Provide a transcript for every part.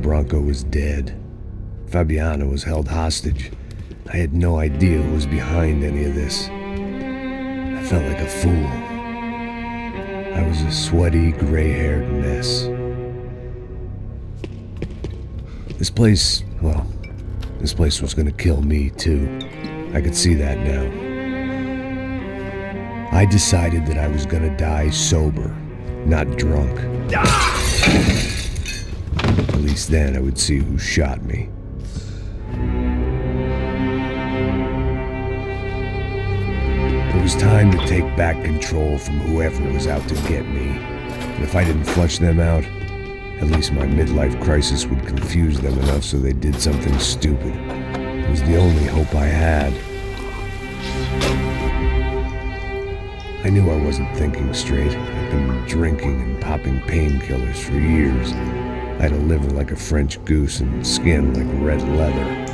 Bronco was dead. Fabiana was held hostage. I had no idea who was behind any of this. I felt like a fool. I was a sweaty, gray-haired mess. This place was gonna kill me too. I could see that now. I decided that I was gonna die sober, not drunk. At least then I would see who shot me. It was time to take back control from whoever was out to get me. And if I didn't flush them out, at least my midlife crisis would confuse them enough so they did something stupid. It was the only hope I had. I knew I wasn't thinking straight. I'd been drinking and popping painkillers for years. I had a liver like a French goose and skin like red leather.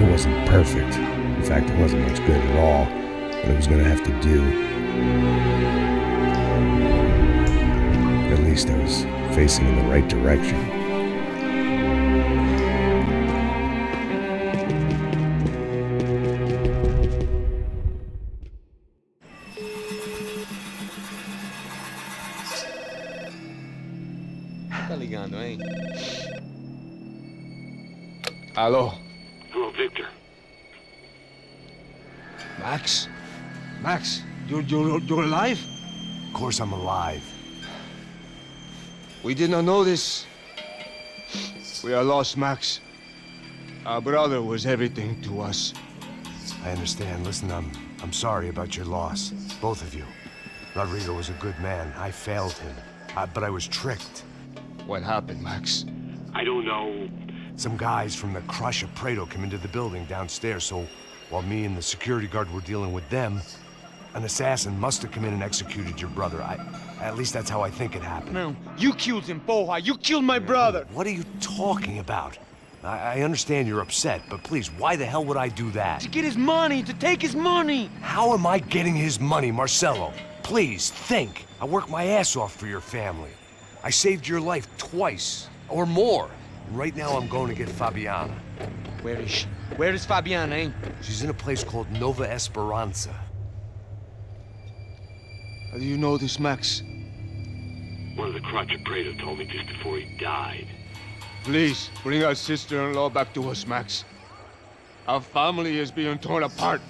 It wasn't perfect. In fact, it wasn't much good at all, but it was going to have to do. At least I was facing in the right direction. Tá ligando, hein? Alô? Hello, Victor. Max? Max, you're alive? Of course I'm alive. We did not know this. We are lost, Max. Our brother was everything to us. I understand. Listen, I'm sorry about your loss. Both of you. Rodrigo was a good man. I failed him. But I was tricked. What happened, Max? I don't know. Some guys from the Crush of Prado came into the building downstairs, so while me and the security guard were dealing with them, an assassin must have come in and executed your brother. At least that's how I think it happened. No, you killed him, Porra. You killed my brother. What are you talking about? I understand you're upset, but please, why the hell would I do that? To get his money, to take his money. How am I getting his money, Marcelo? Please, think. I worked my ass off for your family. I saved your life twice, or more. Right now I'm going to get Fabiana. Where is she? Where is Fabiana, eh? She's in a place called Nova Esperanza. How do you know this, Max? One of the Crotch of Prado told me just before he died. Please, bring our sister-in-law back to us, Max. Our family is being torn apart.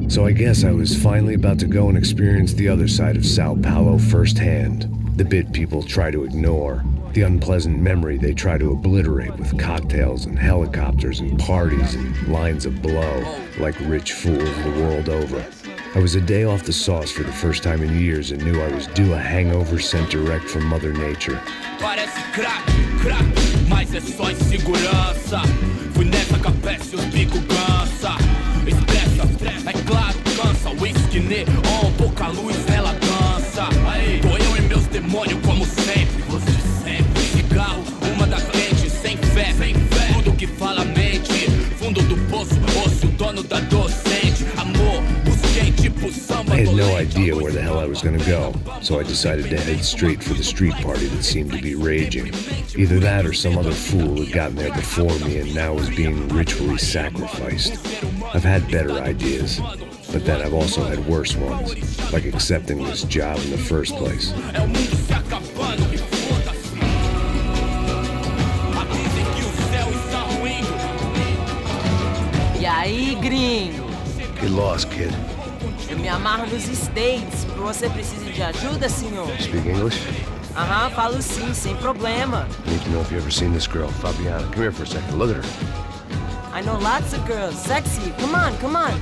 So I guess I was finally about to go and experience the other side of Sao Paulo firsthand. The bit people try to ignore. The unpleasant memory they try to obliterate with cocktails and helicopters and parties and lines of blow, like rich fools the world over. I was a day off the sauce for the first time in years and knew I was due a hangover sent direct from Mother Nature. Parece crack, mas é só insegurança. Fui nessa capeste, os bico cansa. Estressa, é claro, cansa. Whisky, neon, pouca luz, ela dança. Tô eu e meus demônios como sempre. Você sempre. Cigarro, uma da frente, sem fé. Tudo que fala mente. Fundo do poço, osso, dono da docente. Amor, busquei tipo samba. I had no idea where the hell I was gonna go, so I decided to head straight for the street party that seemed to be raging. Either that or some other fool had gotten there before me and now was being ritually sacrificed. I've had better ideas, but then I've also had worse ones, like accepting this job in the first place. E aí, gringo? Get lost, kid. Eu me amarro nos States. Você precisa de ajuda, senhor? Speak English? Aham, falo sim, sem problema. I need to know if you've ever seen this girl, Fabiana. Come here for a second. Look at her. I know lots of girls. Sexy. Come on, come on.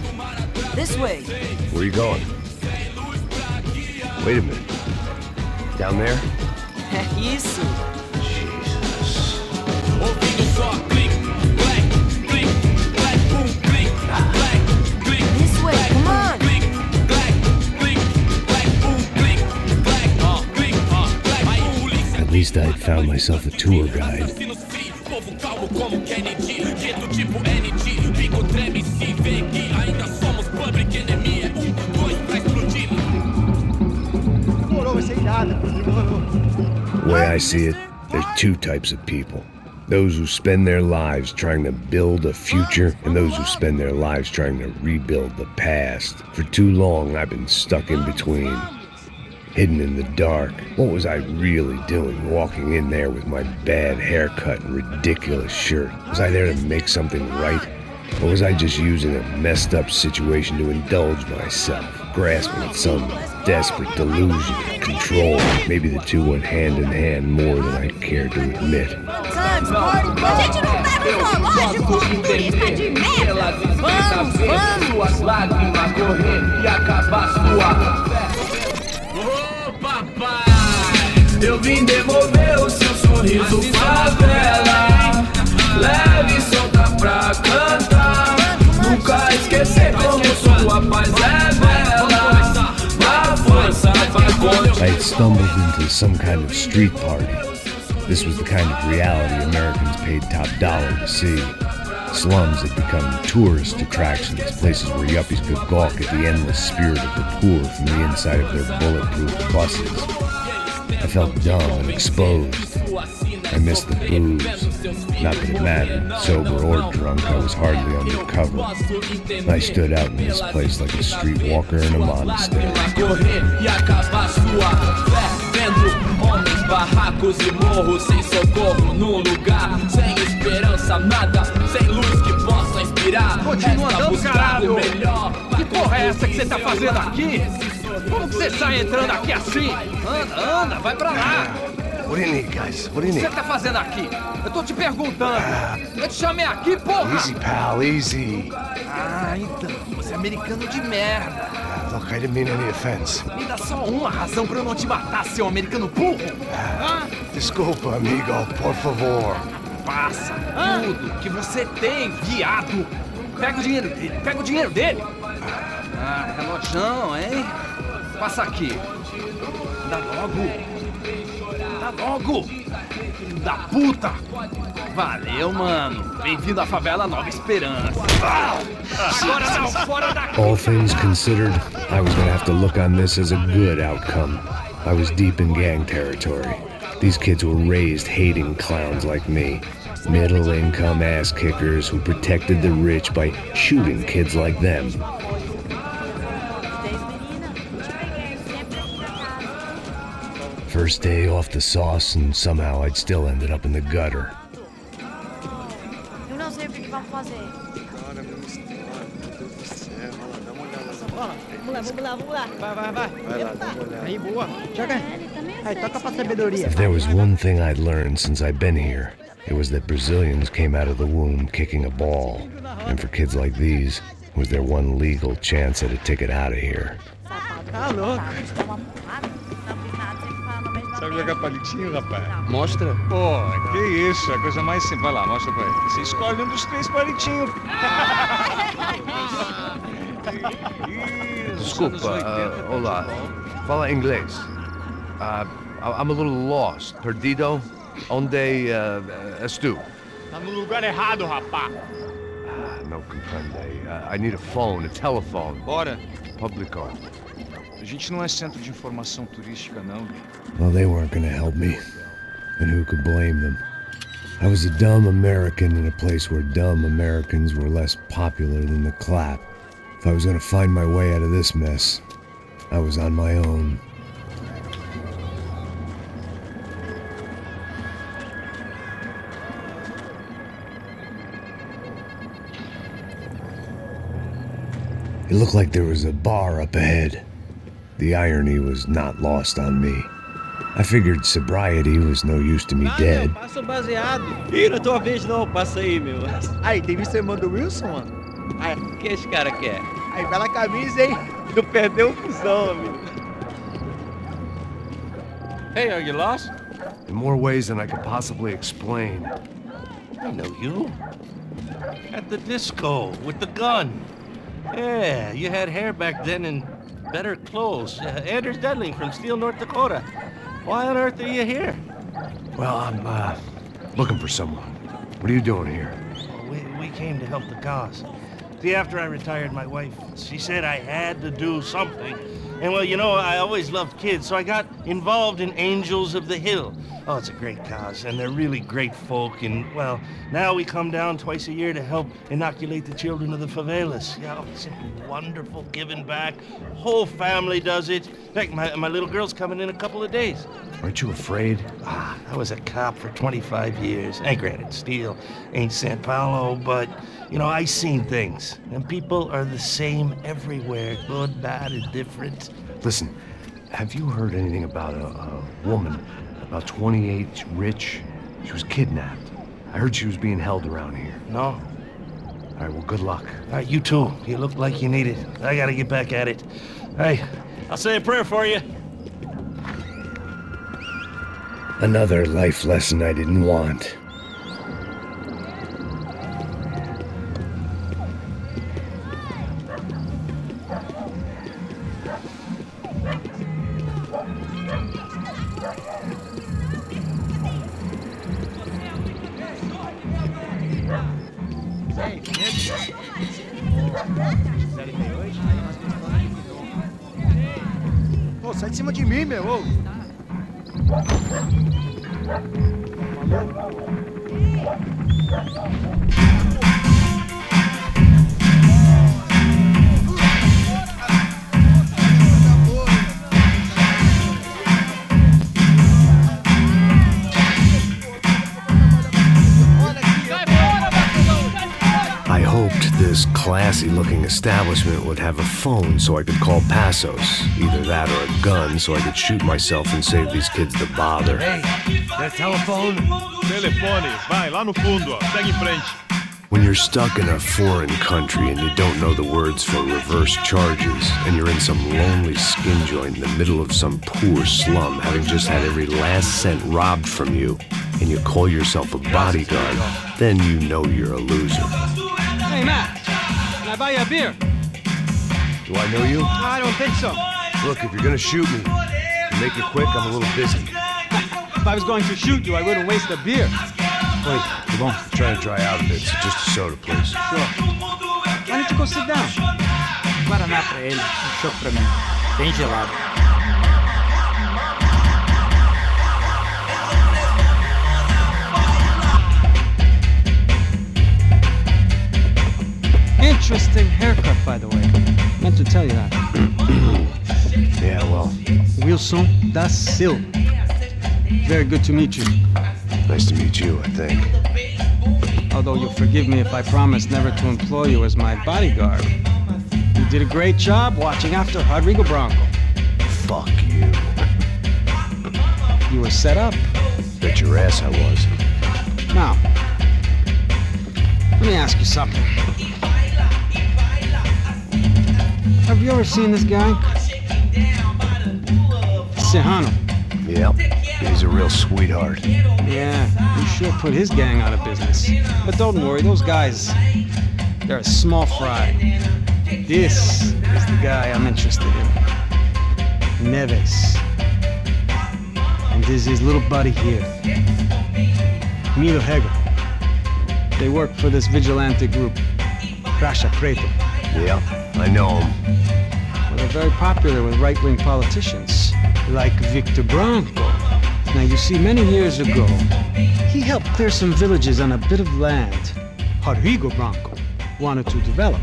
This way. Where are you going? Wait a minute. Down there? Isso. Ouvindo só clique, clack, clique, clack, boom, clique, clack, clique. This way, come on. Click, clack, click, clack, boom, click, clack, click, clack. Aí polícia. At least I'd found myself a tour guide. Povo calmo como Kennedy, quieto tipo NT. Bico treme se vê que ainda somos public enemy. É 1, 2 pra explodir. Demorou, vai ser irado. Demorou. The way I see it, there's two types of people. Those who spend their lives trying to build a future, and those who spend their lives trying to rebuild the past. For too long, I've been stuck in between. Hidden in the dark. What was I really doing walking in there with my bad haircut and ridiculous shirt? Was I there to make something right? Or was I just using a messed up situation to indulge myself, grasping at some desperate delusion of control? Maybe the two went hand in hand more than I cared to admit. Times, party, A gente não bebe lógico, turista de merda. Vamos, vamos. Suas lágrimas correr e acabar sua fé. Ô papai, eu vim devolver o seu sorriso favela. Leve e solta pra cantar. Nunca esquecer como sua paz é bela. Na força vai I had stumbled into some kind of street party. This was the kind of reality Americans paid top dollar to see. Slums had become tourist attractions, places where yuppies could gawk at the endless spirit of the poor from the inside of their bulletproof buses. I felt dumb and exposed. I missed the booze. Not that it mattered, sober or drunk, I was hardly undercover. I stood out in this place like a streetwalker in a monastery. Homens, barracos e morros, sem socorro num lugar, sem esperança, nada, sem luz que possa inspirar. Continua Resta andando, buscar caralho! o melhor. Que porra é essa que você tá fazendo aqui? Como que você sai entrando aqui assim? Anda, anda, vai pra lá! What do you need, guys? What do O you que você need? tá fazendo aqui? Eu tô te perguntando. Eu te chamei aqui, porra! Easy, pal, easy. Ah, então, você é americano de merda. Look, I didn't mean any offense. Me dá só uma razão pra eu não te matar, seu americano burro. Desculpa, amigo, por favor. Passa tudo que você tem, viado. Pega o dinheiro dele, pega o dinheiro dele. Ah, relojão, hein? Passa aqui. Dá logo. Dá logo. Filho da puta. Valeu, mano. Bem-vindo à favela Nova Esperança. Agora não, fora daqui. All things considered, I was gonna have to look on this as a good outcome. I was deep in gang territory. These kids were raised hating clowns like me. Middle-income ass-kickers who protected the rich by shooting kids like them. First day off the sauce, and somehow I'd still ended up in the gutter. Eu não sei o que vamos fazer. Cara, meu história, meu Deus do céu. Dá uma olhada lá. Vamos lá. Vai. Vai lá, dá uma olhada. Aí, boa. Joga. Aí, toca pra sabedoria. If there was one thing I'd learned since I'd been here, it was that Brazilians came out of the womb kicking a ball. And for kids like these, it was their one legal chance at a ticket out of here. Tá louco. Sabe jogar palitinho, rapaz? Mostra. Pô, que isso, a coisa mais simples. Vai lá, mostra pra ele. Você escolhe um dos 3 palitinhos. Desculpa, olá. Fala inglês. I'm a little lost. Perdido? Onde estou? Tá no lugar errado, rapá. Não comprende. I need a phone, a telephone. Bora. Publico. A gente não é centro de informação turística, não. Well, they weren't gonna help me. And who could blame them? I was a dumb American in a place where dumb Americans were less popular than the clap. If I was gonna find my way out of this mess, I was on my own. It looked like there was a bar up ahead. The irony was not lost on me. I figured sobriety was no use to me dead. Passa o baseado. Ih, não é tua vez não, passa aí, meu. Aí, tem visto a irmã do Wilson, mano? Aí, o que esse cara quer? Aí, bela camisa, hein? Não perdeu o cuzão, amigo. Hey, are you lost? in more ways than I could possibly explain. I know you. At the disco, with the gun. Yeah, you had hair back then and better clothes. Anders Dedling from Steele, North Dakota. Why on earth are you here? Well, I'm, looking for someone. What are you doing here? We came to help the cause. See, after I retired, my wife, she said I had to do something. And well, you know, I always loved kids, so I got involved in Angels of the Hill. Oh, it's a great cause, and they're really great folk, and well, now we come down twice a year to help inoculate the children of the favelas. Yeah, oh, it's simply wonderful, giving back. Whole family does it. In fact, my little girl's coming in a couple of days. Aren't you afraid? I was a cop for 25 years. And granted, Steele ain't San Paulo, but, you know, I seen things. And people are the same everywhere, good, bad, and different. Listen, have you heard anything about a woman, about 28, rich? She was kidnapped. I heard she was being held around here. No. All right, well, good luck. All right, you too. You look like you need it. I gotta get back at it. Hey, I'll say a prayer for you. Another life lesson I didn't want. Pô, sai de cima de mim, meu! Ô. I hoped this classy-looking establishment would have a phone so I could call Passos. Either that or a gun so I could shoot myself and save these kids the bother. Hey, that telephone? Telefone, vai, lá no fundo, ó. Segue em frente. When you're stuck in a foreign country and you don't know the words for reverse charges, and you're in some lonely skin joint in the middle of some poor slum, having just had every last cent robbed from you, and you call yourself a bodyguard, then you know you're a loser. Hey, Matt, can I buy you a beer? Do I know you? I don't think so. Look, if you're gonna shoot me, to make it quick, I'm a little busy. If I was going to shoot you, I wouldn't waste a beer. Wait, come on. I'm trying to dry out a bit, so just a soda, please. Sure. Why don't you go sit down? Guaraná pra ele, chopp pra mim. Bem gelado. Interesting haircut, by the way. Meant to tell you that. Yeah, well. Wilson da Silva. Very good to meet you. Nice to meet you, I think. Although you'll forgive me if I promise never to employ you as my bodyguard. You did a great job watching after Rodrigo Bronco. Fuck you. You were set up. Bet your ass I was. Now, let me ask you something. Have you ever seen this guy? Serrano. Yep. He's a real sweetheart. Yeah, you sure put his gang out of business. But don't worry, those guys, they're a small fry. This is the guy I'm interested in. Neves. And this is his little buddy here. Milo Hegel. They work for this vigilante group, Cracha Preto. Yeah, I know him. Well, they're very popular with right-wing politicians, like Victor Bronco. Now, you see, many years ago, he helped clear some villages on a bit of land Rodrigo Bronco wanted to develop.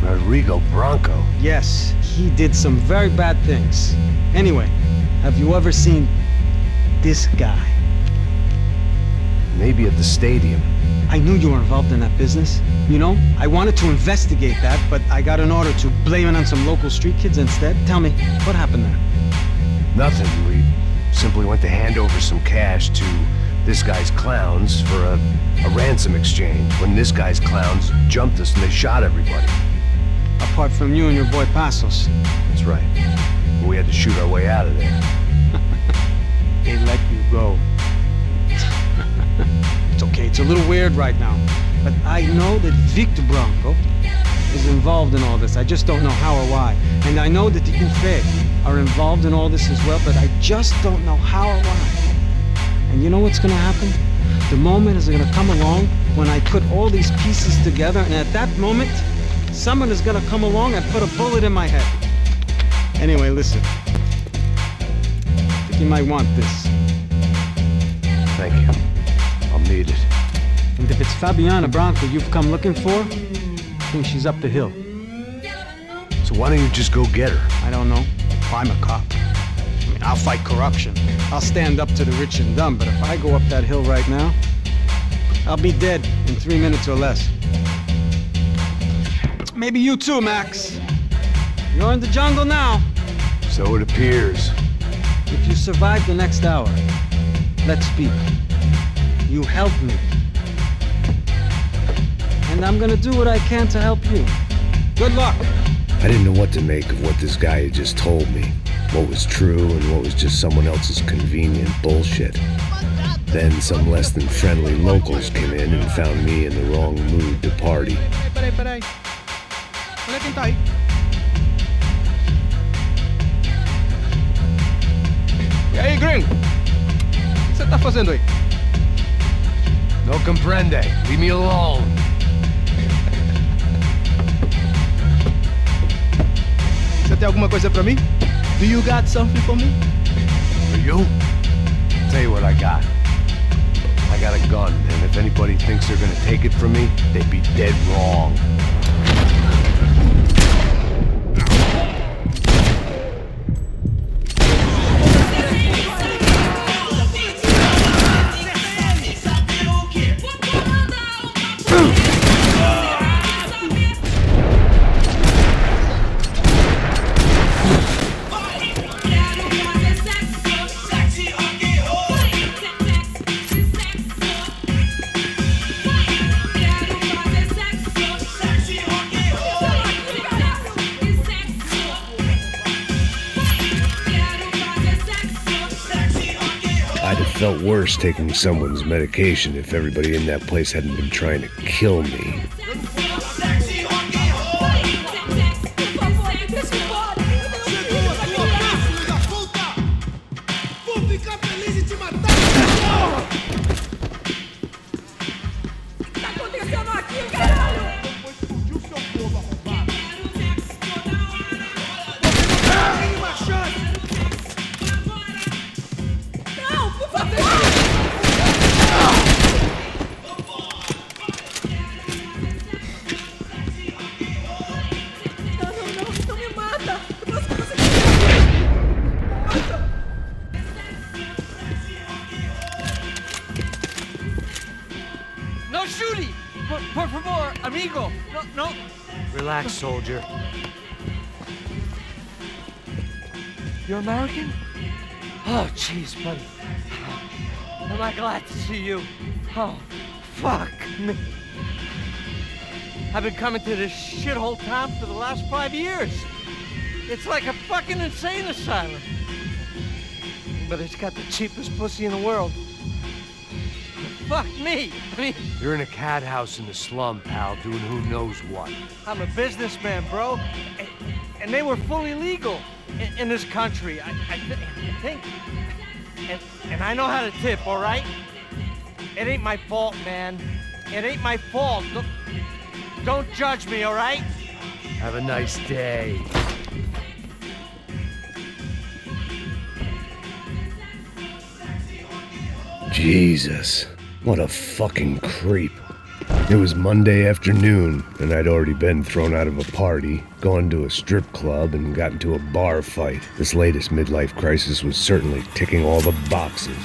Rodrigo Bronco? Yes, he did some very bad things. Anyway, have you ever seen this guy? Maybe at the stadium. I knew you were involved in that business. You know, I wanted to investigate that, but I got an order to blame it on some local street kids instead. Tell me, what happened there? Nothing. We simply went to hand over some cash to this guy's clowns for a ransom exchange when this guy's clowns jumped us and they shot everybody. Apart from you and your boy Passos. That's right. We had to shoot our way out of there. They let you go. okay? It's a little weird right now. But I know that Victor Branco is involved in all this. I just don't know how or why. And I know that the Ufe are involved in all this as well, but I just don't know how or why. And you know what's gonna happen? The moment is gonna come along when I put all these pieces together, and at that moment, someone is gonna come along and put a bullet in my head. Anyway, listen. I think you might want this. Thank you. I'll need it. And if it's Fabiana Branco you've come looking for, I think she's up the hill. So why don't you just go get her? I don't know. I'm a cop. I mean, I'll fight corruption. I'll stand up to the rich and dumb, but if I go up that hill right now, I'll be dead in 3 minutes or less. Maybe you too, Max. You're in the jungle now. So it appears. If you survive the next hour, let's speak. You help me. And I'm gonna do what I can to help you. Good luck. I didn't know what to make of what this guy had just told me. What was true and what was just someone else's convenient bullshit. Then some less than friendly locals came in and found me in the wrong mood to party. Peraí. Olha quem tá aí. E aí, gringo? O que você tá fazendo aí? No comprende. Leave me alone. Você tem alguma coisa pra mim? Do you got something for me? For you? Tell you what I got. I got a gun, and if anybody thinks they're gonna take it from me, they'd be dead wrong. Felt worse taking someone's medication if everybody in that place hadn't been trying to kill me. No shooting! Por favor, amigo! No. Relax, soldier. You're American? Oh, jeez, buddy. Am I glad to see you? Oh, fuck me. I've been coming to this shithole town for the last 5 years. It's like a fucking insane asylum. But it's got the cheapest pussy in the world. Fuck me. I mean, you're in a cat house in the slum, pal, doing who knows what. I'm a businessman, bro. And they were fully legal in this country. I think. And I know how to tip, all right? It ain't my fault, man. It ain't my fault. Don't judge me, all right? Have a nice day. Jesus, what a fucking creep. It was Monday afternoon, and I'd already been thrown out of a party, gone to a strip club, and got into a bar fight. This latest midlife crisis was certainly ticking all the boxes.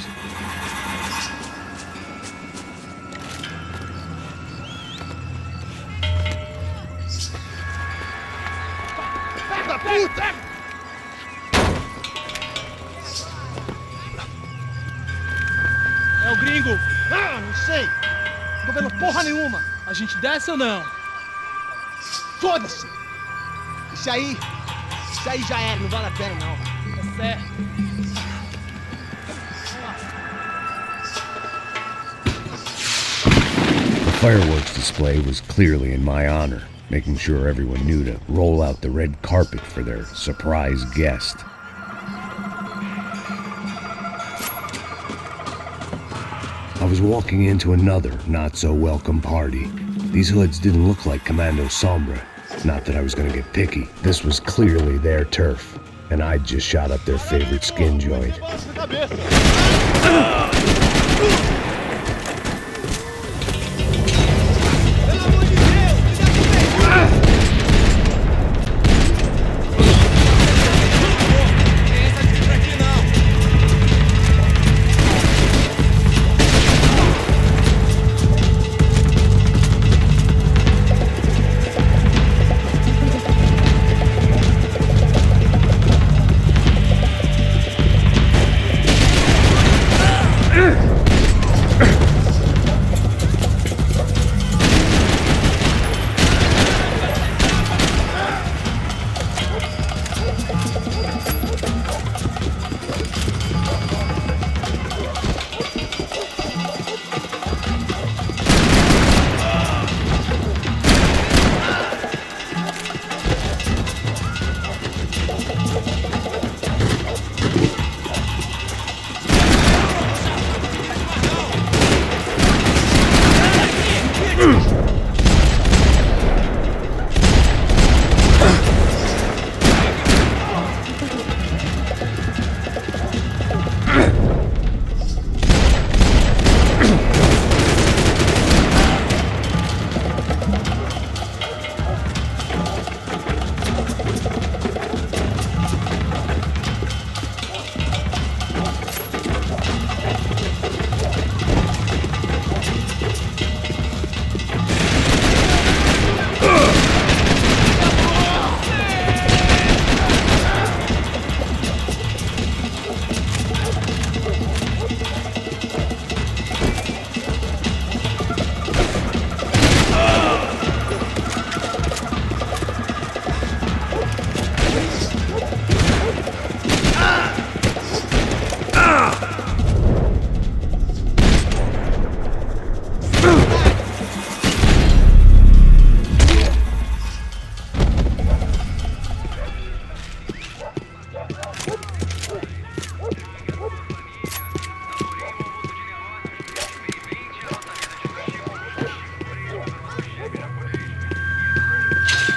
É o gringo. Ah, não sei. Tô vendo porra nenhuma. A gente desce ou não? Foda-se. Isso aí já era, não vale a pena não. É certo. fireworks display was clearly in my honor, making sure everyone knew to roll out the red carpet for their surprise guest. I was walking into another not-so-welcome party. These hoods didn't look like Commando Sombra. Not that I was going to get picky. This was clearly their turf, and I'd just shot up their favorite skin joint.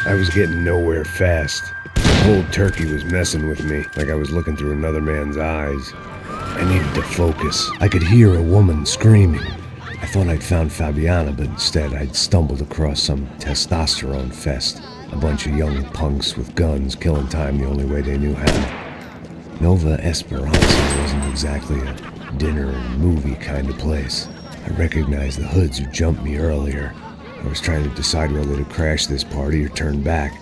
I was getting nowhere fast. Cold turkey was messing with me, like I was looking through another man's eyes. I needed to focus. I could hear a woman screaming. I thought I'd found Fabiana, but instead I'd stumbled across some testosterone fest. A bunch of young punks with guns killing time the only way they knew how. Nova Esperanza wasn't exactly a dinner and movie kind of place. I recognized the hoods who jumped me earlier. I was trying to decide whether to crash this party or turn back,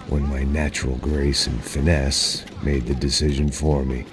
when my natural grace and finesse made the decision for me.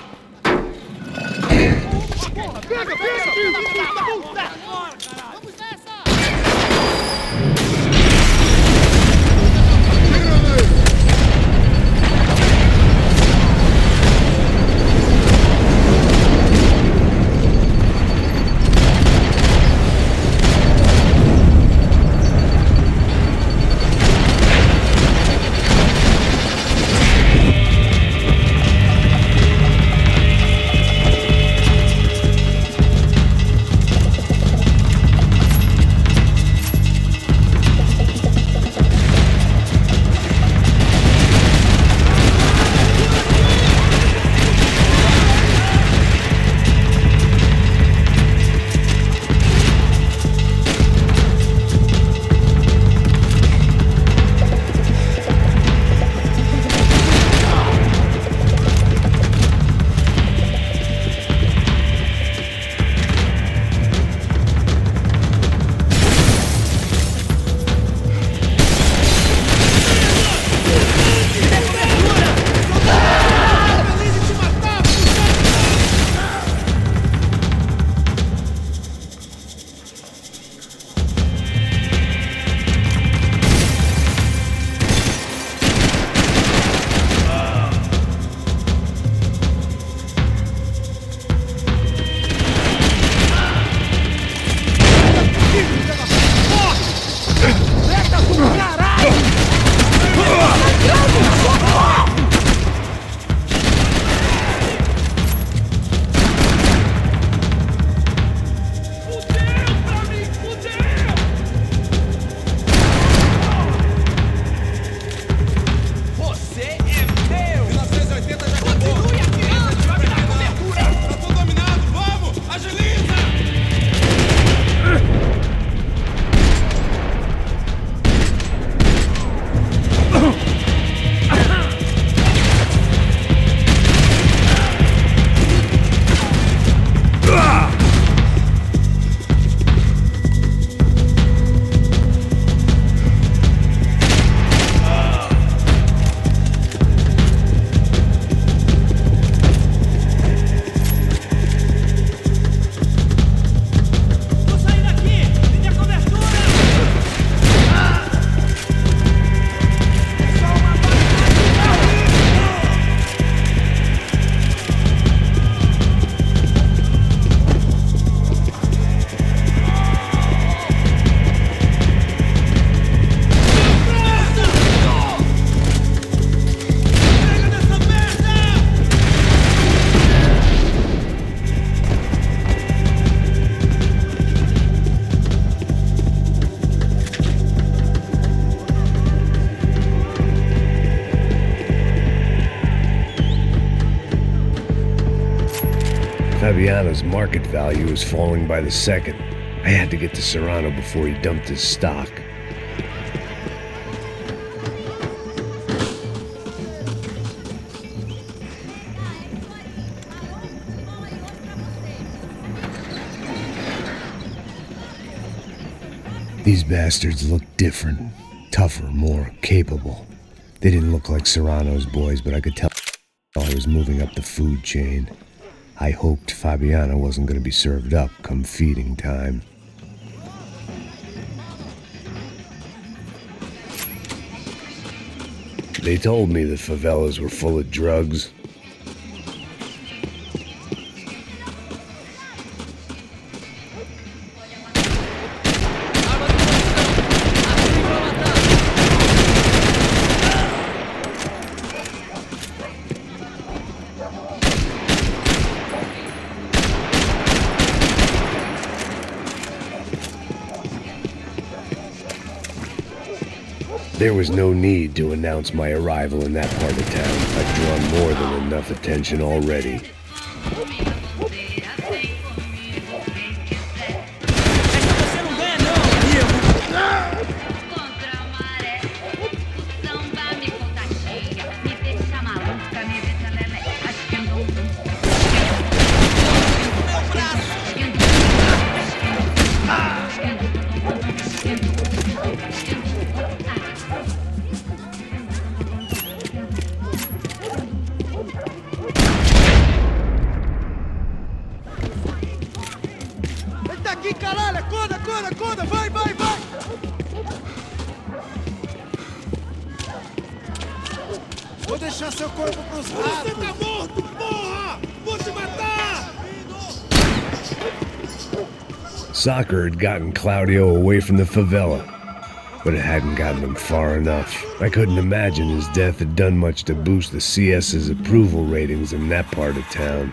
Fabiano's market value was falling by the second. I had to get to Serrano before he dumped his stock. These bastards looked different, tougher, more capable. They didn't look like Serrano's boys, but I could tell I was moving up the food chain. I hoped Fabiano wasn't going to be served up come feeding time. They told me the favelas were full of drugs. There was no need to announce my arrival in that part of town. I'd drawn more than enough attention already. Vou deixar seu corpo pros ratos! Você tá morto, porra! Vou te matar! Soccer had gotten Claudio away from the favela, but it hadn't gotten him far enough. I couldn't imagine his death had done much to boost the CS's approval ratings in that part of town.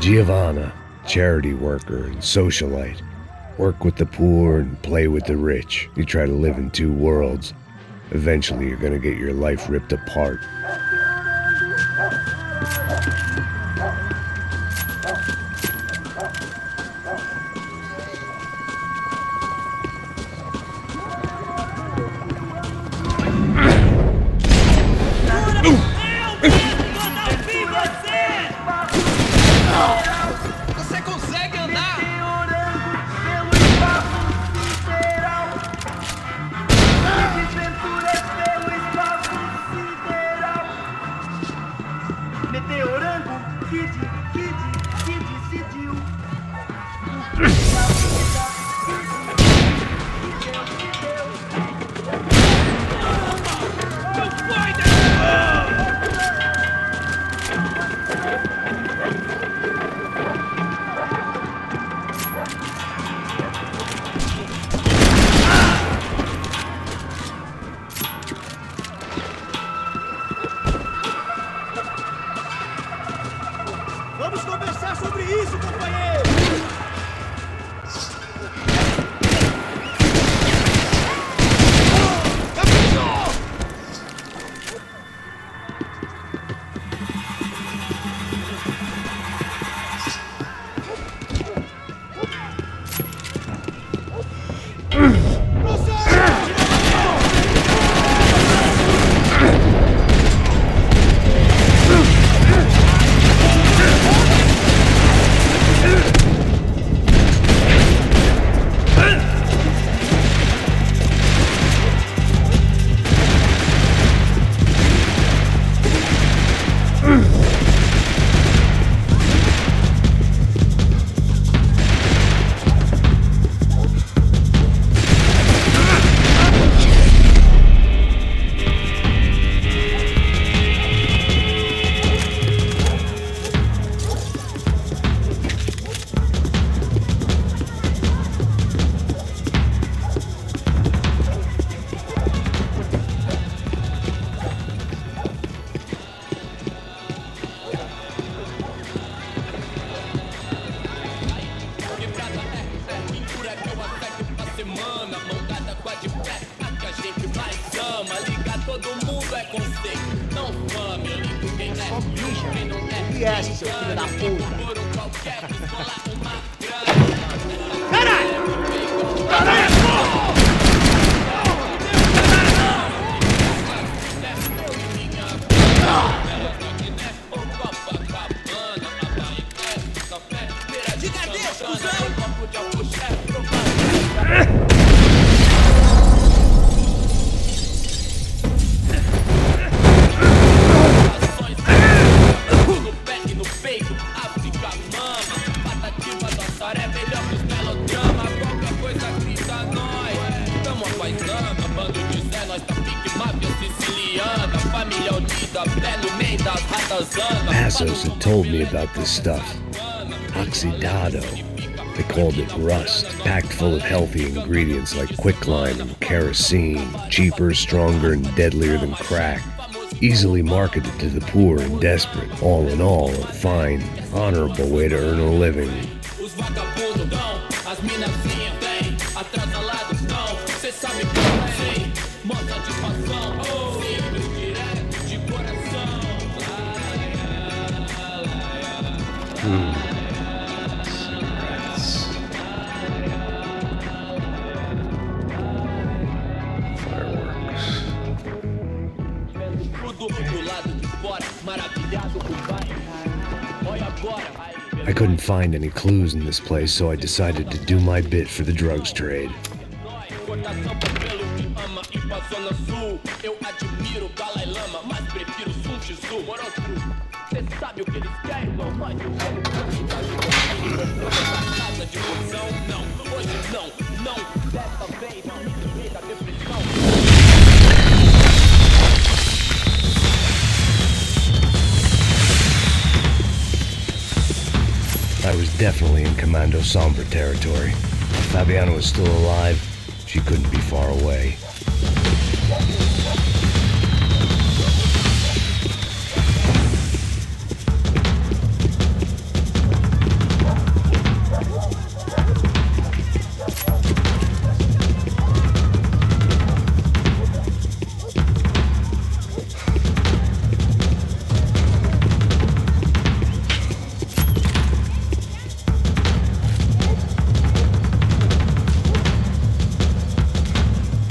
Giovanna, charity worker and socialite. Work with the poor and play with the rich. You try to live in two worlds. Eventually you're gonna get your life ripped apart. todo mundo é conceito. Não fame, eu ligo quem é, quem não é. E essa, seu filho da puta? Por um qualquer pistola, uma grana. Caralho! Caralho, porra! Passos had told me about this stuff. Oxidado. They called it rust, packed full of healthy ingredients like quicklime and kerosene, cheaper, stronger, and deadlier than crack. Easily marketed to the poor and desperate. All in all, a fine, honorable way to earn a living. I couldn't find any clues in this place, so I decided to do my bit for the drugs trade. I was definitely in Commando Sombra territory. If Fabiana was still alive, she couldn't be far away.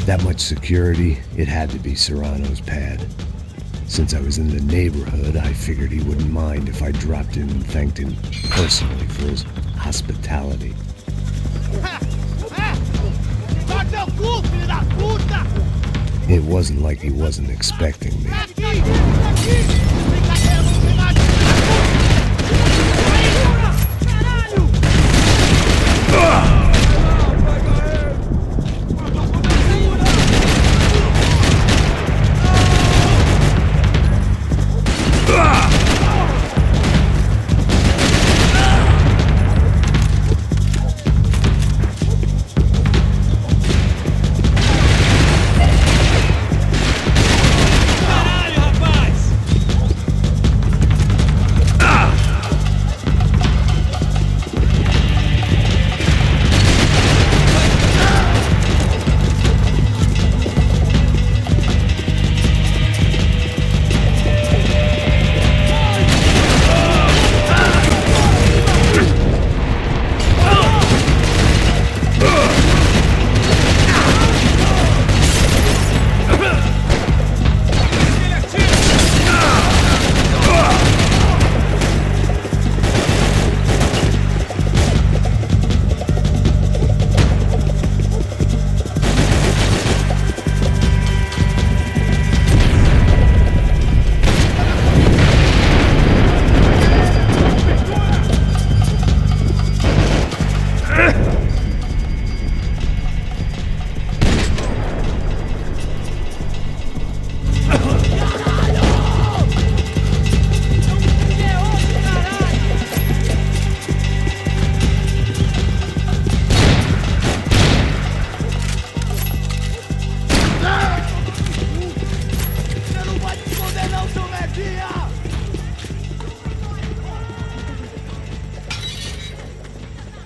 That much security, it had to be Serrano's pad. Since I was in the neighborhood, I figured he wouldn't mind if I dropped in and thanked him personally for his hospitality. It wasn't like he wasn't expecting me.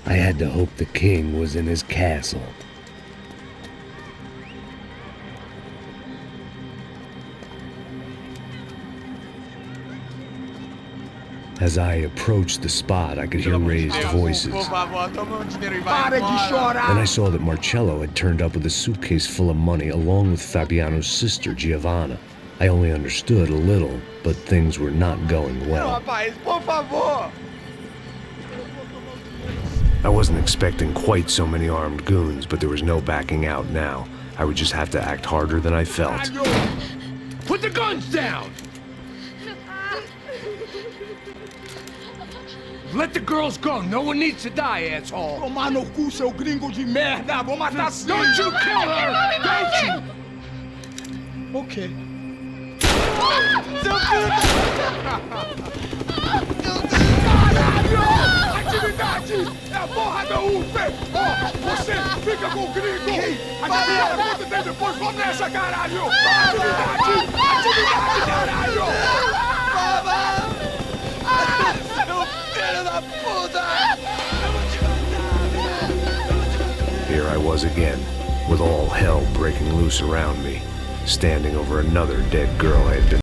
I had to hope the king was in his castle. As I approached the spot, I could hear raised voices. Por favor, toma dinheiro e vai Para de embora. chorar! Then I saw that Marcello had turned up with a suitcase full of money along with Fabiano's sister, Giovanna. I only understood a little, but things were not going Não, well. rapaz, por favor. I wasn't expecting quite so many armed goons, but there was no backing out now. I would just have to act harder than I felt. Put the guns down! Let the girls go. No one needs to die, asshole. Tomar no cu, seu gringo de merda! Vou matar sim! Don't you kill her! Don't you? Ok. Seu filho Caralho! Atividade! É a porra da UP! Ó, você fica com o gringo! A galera conta dele depois, vamos nessa, caralho! Atividade! Atividade, caralho! Seu filho da puta! Here I was again, with all hell breaking loose around me, standing over another dead girl I had been